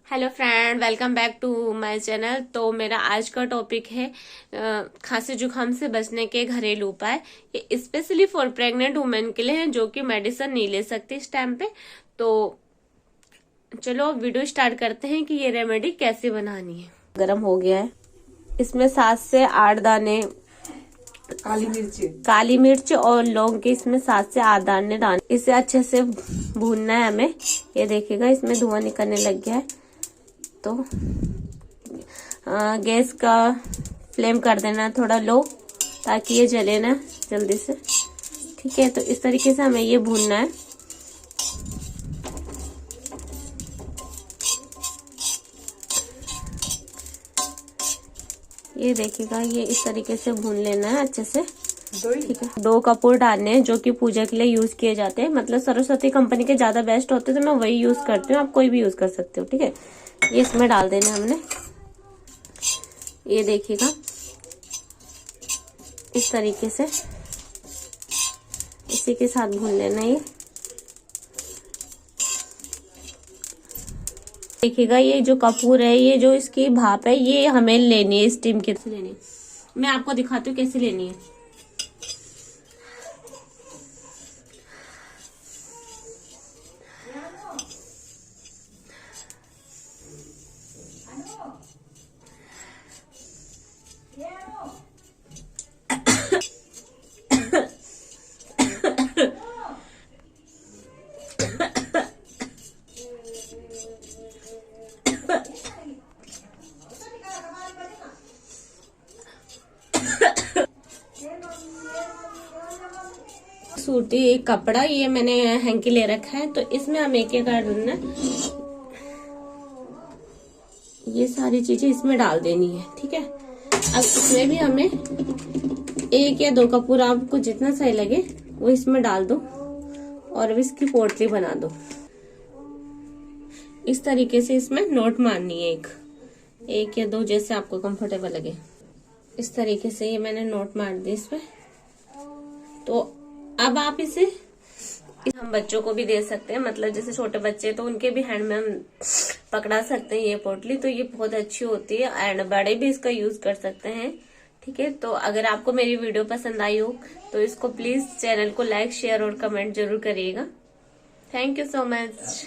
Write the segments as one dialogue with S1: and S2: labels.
S1: Hello friend, welcome back to my channel. तो मेरा आज का टॉपिक है खांसी जुकाम से बचने के घरेलू उपाय। ये स्पेशली फॉर प्रेग्नेंट वुमेन के लिए हैं जो कि मेडिसिन नहीं ले सकती इस टाइम पे। तो चलो अब वीडियो स्टार्ट करते हैं कि ये रेमेडी कैसे बनानी है। गरम हो गया है, इसमें 7 से 8 दाने काली मिर्च और लौंग के इसमें 7 से 8 दाने डालने। इसे अच्छे से भूनना है हमें। ये देखिएगा इसमें धुआं निकलने लग गया है, तो गैस का फ्लेम कर देना थोड़ा लो ताकि ये जले ना जल्दी से। ठीक है, तो इस तरीके से हमें ये भूनना है। ये देखिएगा, ये इस तरीके से भून लेना है अच्छे से। ठीक है, 2 कपूर डालने हैं जो कि पूजा के लिए यूज किए जाते हैं। मतलब सरस्वती कंपनी के ज्यादा बेस्ट होते हैं, तो मैं वही यूज करती हूँ। आप कोई भी यूज कर सकते हो। ठीक है, ये इसमें डाल देना हमने। ये देखिएगा इस तरीके से इसी के साथ भून लेना। ये देखिएगा, ये जो कपूर है, ये जो इसकी भाप है, ये हमें लेनी है स्टीम के से लेनी है। मैं आपको दिखाती हूँ कैसे लेनी है। सूती एक कपड़ा ये मैंने हैंकी ले रखा है, तो इसमें हम एक एक करना, ये सारी चीजें इसमें डाल देनी है। ठीक है, अब इसमें भी हमें 1 या 2 कपूर, आपको जितना सही लगे वो इसमें डाल दो और अब इसकी पोटली बना दो। इस तरीके से इसमें नोट मारनी है, एक या 2 जैसे आपको कंफर्टेबल लगे। इस तरीके से ये मैंने नोट मार दी इसमें। तो अब आप इसे हम बच्चों को भी दे सकते हैं, मतलब जैसे छोटे बच्चे तो उनके भी हैंड में हम पकड़ा सकते हैं ये पोटली। तो ये बहुत अच्छी होती है एंड बड़े भी इसका यूज कर सकते हैं। ठीक है, तो अगर आपको मेरी वीडियो पसंद आई हो तो इसको प्लीज चैनल को लाइक, शेयर और कमेंट जरूर करिएगा। Thank you so much.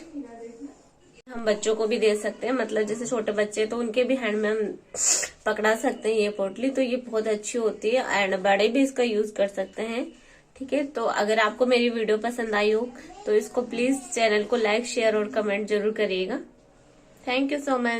S1: हम बच्चों को भी दे सकते हैं, मतलब जैसे छोटे बच्चे तो उनके भी हैंड में हम पकड़ा सकते हैं ये पोटली। तो ये बहुत अच्छी होती है एंड बड़े भी इसका यूज कर सकते हैं। ठीक है, तो अगर आपको मेरी वीडियो पसंद आई हो तो इसको प्लीज चैनल को लाइक, शेयर और कमेंट जरूर करिएगा। Thank you so much.